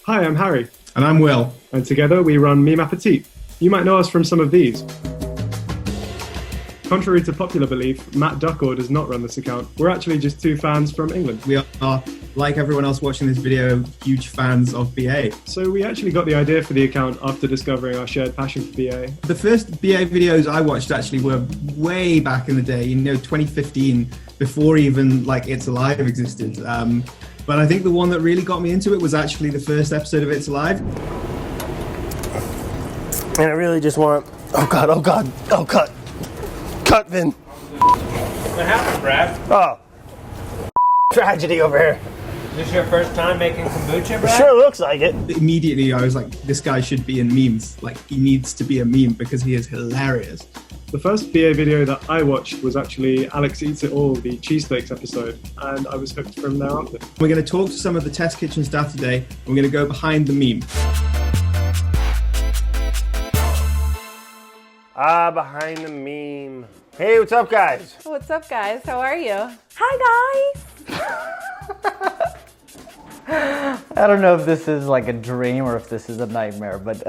Hi, I'm Harry. And I'm Will. And together we run Meme Appétit. You might know us from some of these. Contrary to popular belief, Matt Duckor does not run this account. We're actually just two fans from England. We are, like everyone else watching this video, huge fans of BA. So we actually got the idea for the account after discovering our shared passion for BA. The first BA videos I watched actually were way back in the day, 2015, before even like It's Alive existed. But I think the one that really got me into it was actually the first episode of It's Alive. And I really just want, cut, Vin. What happened, Brad? Oh, tragedy over here. Is this your first time making kombucha, Brad? Sure looks like it. Immediately I was like, this guy should be in memes. Like, he needs to be a meme because he is hilarious. The first BA video that I watched was actually Alex Eats It All, the cheesesteaks episode, and I was hooked from there on. We're going to talk to some of the test kitchen staff today, and we're going to go behind the meme. Behind the meme. Hey, what's up, guys? What's up, guys? How are you? Hi, guys! I don't know if this is like a dream or if this is a nightmare, but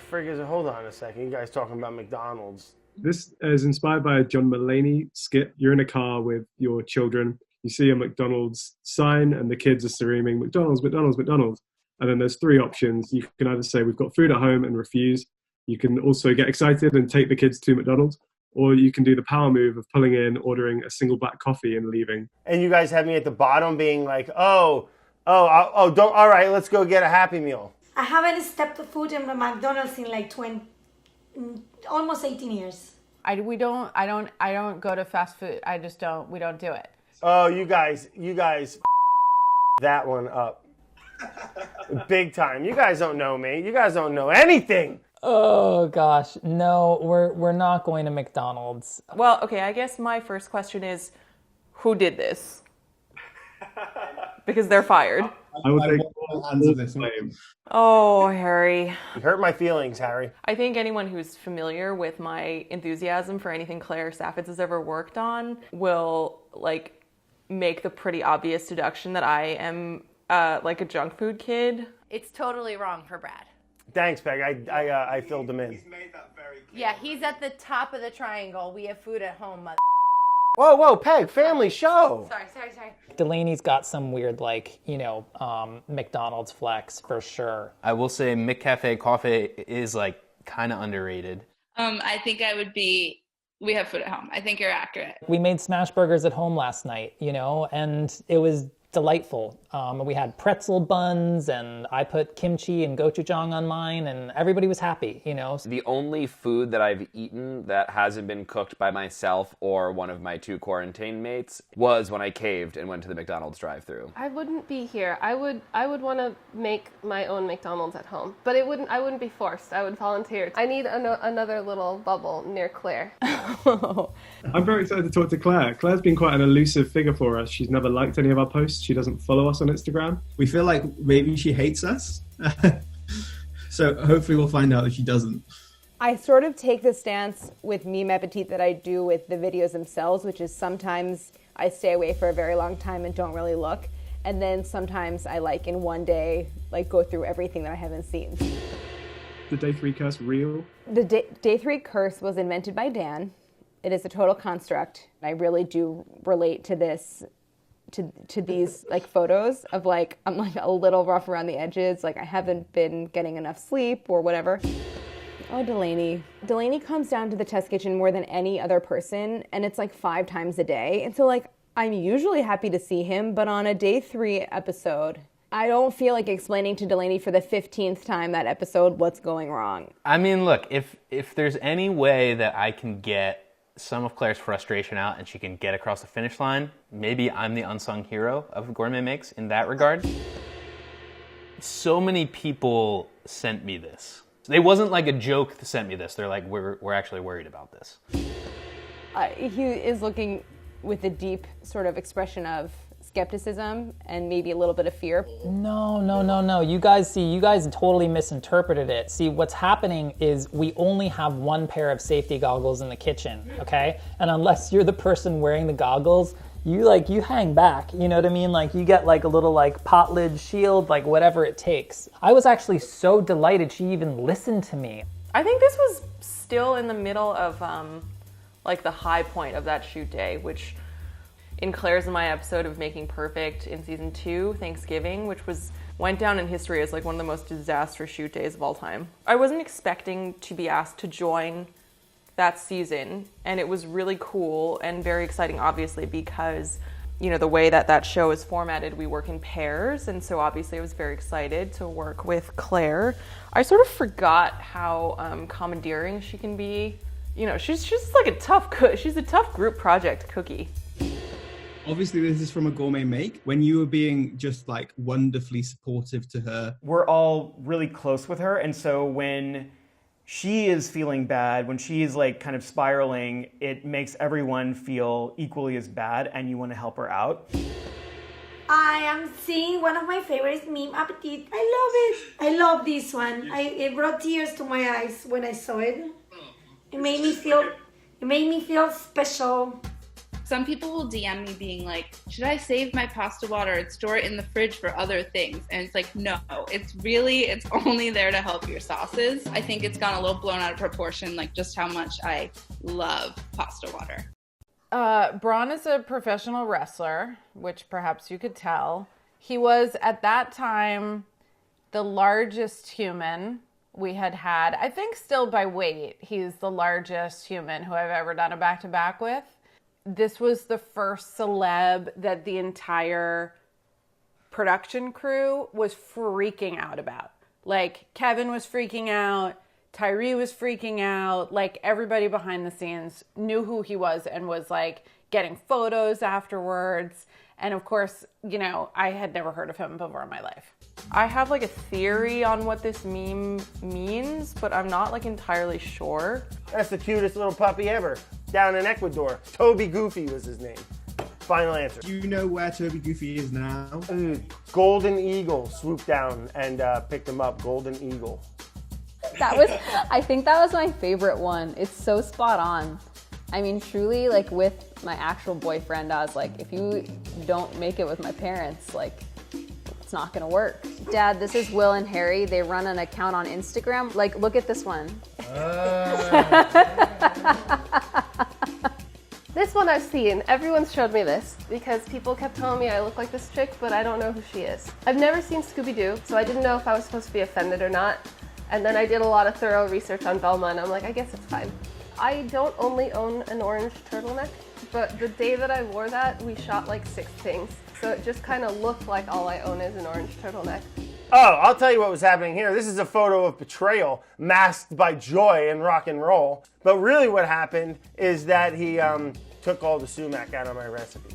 Hold on a second. You guys talking about McDonald's? This is inspired by a John Mulaney skit. You're in a car with your children. You see a McDonald's sign and the kids are screaming, McDonald's, McDonald's, McDonald's. And then there's three options. You can either say, we've got food at home and refuse. You can also get excited and take the kids to McDonald's. Or you can do the power move of pulling in, ordering a single black coffee and leaving. And you guys have me at the bottom being like, all right, let's go get a Happy Meal. I haven't stepped foot in the McDonald's in like almost 18 years. I don't go to fast food. We don't do it. Oh, you guys that one up. Big time. You guys don't know me. You guys don't know anything. oh gosh, no, we're not going to McDonald's. Well, okay, I guess my first question is, who did this? Because they're fired. I would take answer this name. Oh, Harry. You hurt my feelings, Harry. I think anyone who's familiar with my enthusiasm for anything Claire Saffitz has ever worked on will make the pretty obvious deduction that I am like a junk food kid. It's totally wrong for Brad. Thanks, Peg. I filled him in. He's made that very clear. Yeah, he's at the top of the triangle. We have food at home, mother. Whoa, Peg, family show. Sorry. Delaney's got some weird, McDonald's flex for sure. I will say McCafe coffee is kind of underrated. I think I would be, we have food at home. I think you're accurate. We made smash burgers at home last night, and it was delightful. We had pretzel buns, and I put kimchi and gochujang on mine, and everybody was happy, The only food that I've eaten that hasn't been cooked by myself or one of my two quarantine mates was when I caved and went to the McDonald's drive-thru. I wouldn't be here. I would want to make my own McDonald's at home, but I wouldn't be forced. I would volunteer. I need another little bubble near Claire. I'm very excited to talk to Claire. Claire's been quite an elusive figure for us. She's never liked any of our posts. She doesn't follow us on Instagram. We feel like maybe she hates us. So hopefully we'll find out if she doesn't. I sort of take the stance with Meme Appétit that I do with the videos themselves, which is sometimes I stay away for a very long time and don't really look. And then sometimes I in one day, go through everything that I haven't seen. The Day 3 curse real? The Day 3 curse was invented by Dan. It is a total construct. I really do relate to this, to these photos of I'm a little rough around the edges. I haven't been getting enough sleep or whatever. Oh, Delaney. Delaney comes down to the test kitchen more than any other person, and it's 5 times a day. And so I'm usually happy to see him, but on a Day 3 episode, I don't feel like explaining to Delaney for the 15th time that episode what's going wrong. I mean, look, if there's any way that I can get some of Claire's frustration out and she can get across the finish line, maybe I'm the unsung hero of Gourmet Makes in that regard. So many people sent me this. It wasn't a joke to send me this. They're we're actually worried about this. He is looking with a deep sort of expression of skepticism and maybe a little bit of fear. No. You guys totally misinterpreted it. See, what's happening is we only have one pair of safety goggles in the kitchen, okay? And unless you're the person wearing the goggles, you hang back, you know what I mean? Like you get like a little like pot lid shield, like whatever it takes. I was actually so delighted she even listened to me. I think this was still in the middle of like the high point of that shoot day, which in Claire's and my episode of Making Perfect in season 2, Thanksgiving, which went down in history as like one of the most disastrous shoot days of all time. I wasn't expecting to be asked to join that season, and it was really cool and very exciting, obviously, because you know the way that show is formatted, we work in pairs, and so obviously I was very excited to work with Claire. I sort of forgot how commandeering she can be. You know, she's like a tough cook. She's a tough group project cookie. Obviously, this is from a Gourmet Make. When you were being just like wonderfully supportive to her. We're all really close with her, and so when she is feeling bad, when she is like kind of spiraling, it makes everyone feel equally as bad, and you want to help her out. I am seeing one of my favorites, Meme Appétit. I love it. I love this one. It brought tears to my eyes when I saw it. It made me feel special. Some people will DM me being like, should I save my pasta water and store it in the fridge for other things? And it's like, no, it's only there to help your sauces. I think it's gone a little blown out of proportion, like just how much I love pasta water. Braun is a professional wrestler, which perhaps you could tell. He was, at that time, the largest human we had. I think still by weight, he's the largest human who I've ever done a back-to-back with. This was the first celeb that the entire production crew was freaking out about. Like, Kevin was freaking out, Tyree was freaking out, like everybody behind the scenes knew who he was and was like getting photos afterwards. And of course, you know, I had never heard of him before in my life. I have like a theory on what this meme means, but I'm not like entirely sure. That's the cutest little puppy ever, down in Ecuador. Toby Goofy was his name. Final answer. Do you know where Toby Goofy is now? Golden Eagle swooped down and picked him up. Golden Eagle. I think that was my favorite one. It's so spot on. I mean, truly, like with my actual boyfriend, I was like, if you don't make it with my parents, like, it's not gonna work. Dad, this is Will and Harry. They run an account on Instagram. Like, look at this one. This one I've seen. Everyone's showed me this because people kept telling me I look like this chick, but I don't know who she is. I've never seen Scooby-Doo, so I didn't know if I was supposed to be offended or not. And then I did a lot of thorough research on Velma, and I'm like, I guess it's fine. I don't only own an orange turtleneck, but the day that I wore that, we shot like 6 things. So it just kind of looked like all I own is an orange turtleneck. Oh, I'll tell you what was happening here. This is a photo of betrayal masked by joy and rock and roll. But really what happened is that he took all the sumac out of my recipes.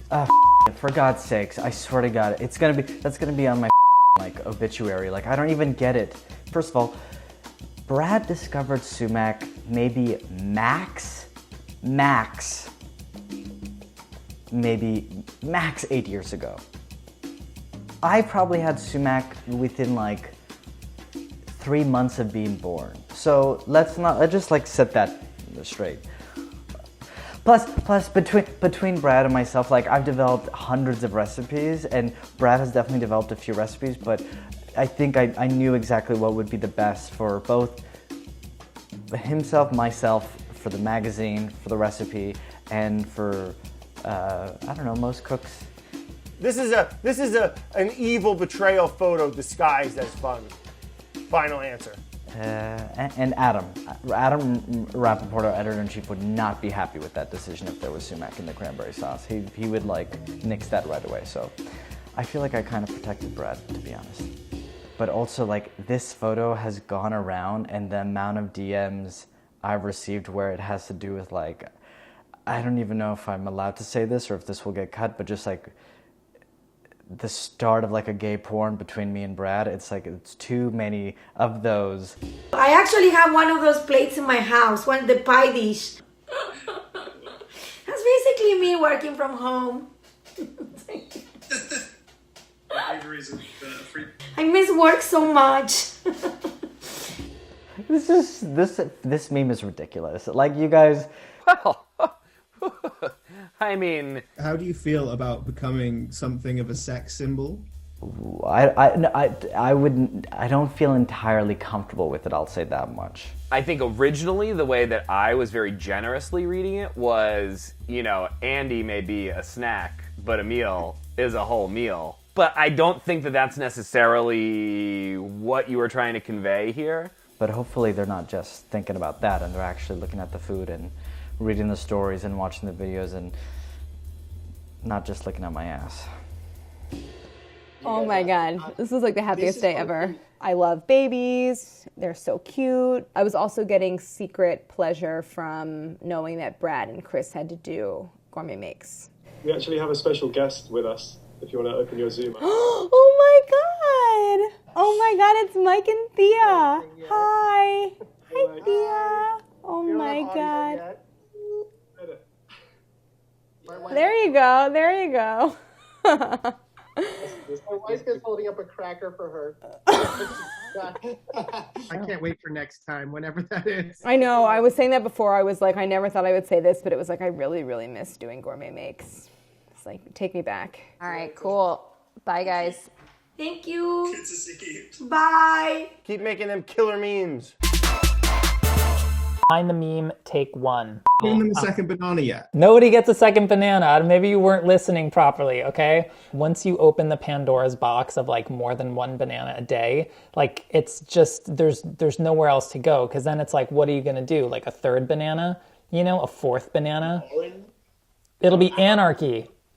For God's sakes, I swear to God, that's gonna be on my like obituary. Like, I don't even get it. First of all, Brad discovered sumac maybe max 8 years ago. I probably had sumac within like 3 months of being born. So let's just like set that straight. Plus between Brad and myself, like I've developed hundreds of recipes, and Brad has definitely developed a few recipes, but I think I knew exactly what would be the best for both himself, myself, for the magazine, for the recipe, and for I don't know, most cooks. This is an evil betrayal photo disguised as fun. Final answer. And Adam Rappaport, our editor-in-chief, would not be happy with that decision if there was sumac in the cranberry sauce. He would like nix that right away. So I feel like I kind of protected Brad, to be honest. But also, like, this photo has gone around, and the amount of DMs I've received where it has to do with, like, I don't even know if I'm allowed to say this or if this will get cut, but just like the start of like a gay porn between me and Brad. It's too many of those. I actually have one of those plates in my house, the pie dish. That's basically me working from home. I miss work so much. This meme is ridiculous. Like, you guys. Well, I mean, how do you feel about becoming something of a sex symbol? I wouldn't. I don't feel entirely comfortable with it. I'll say that much. I think originally the way that I was very generously reading it was, you know, Andy may be a snack, but a meal is a whole meal. But I don't think that that's necessarily what you were trying to convey here. But hopefully they're not just thinking about that, and they're actually looking at the food and reading the stories and watching the videos and not just looking at my ass. Oh my God, this was like the happiest day ever. I love babies, they're so cute. I was also getting secret pleasure from knowing that Brad and Chris had to do Gourmet Makes. We actually have a special guest with us, if you want to open your Zoom. Oh my God! Oh my God, it's Mike and Thea. Hi. Hi, Thea. Oh my God. There you go, there you go. My wife is holding up a cracker for her. I can't wait for next time, whenever that is. I know, I was saying that before. I was like, I never thought I would say this, but it was like, I really, really miss doing Gourmet Makes. It's like, take me back. All right, cool. Bye, guys. Thank you. Bye. Keep making them killer memes. Find the meme, take one. Giving them a second banana yet. Nobody gets a second banana. Maybe you weren't listening properly, okay? Once you open the Pandora's box of like more than one banana a day, like it's just, there's nowhere else to go, because then it's like, what are you gonna do? Like a third banana? You know, a fourth banana? It'll be anarchy.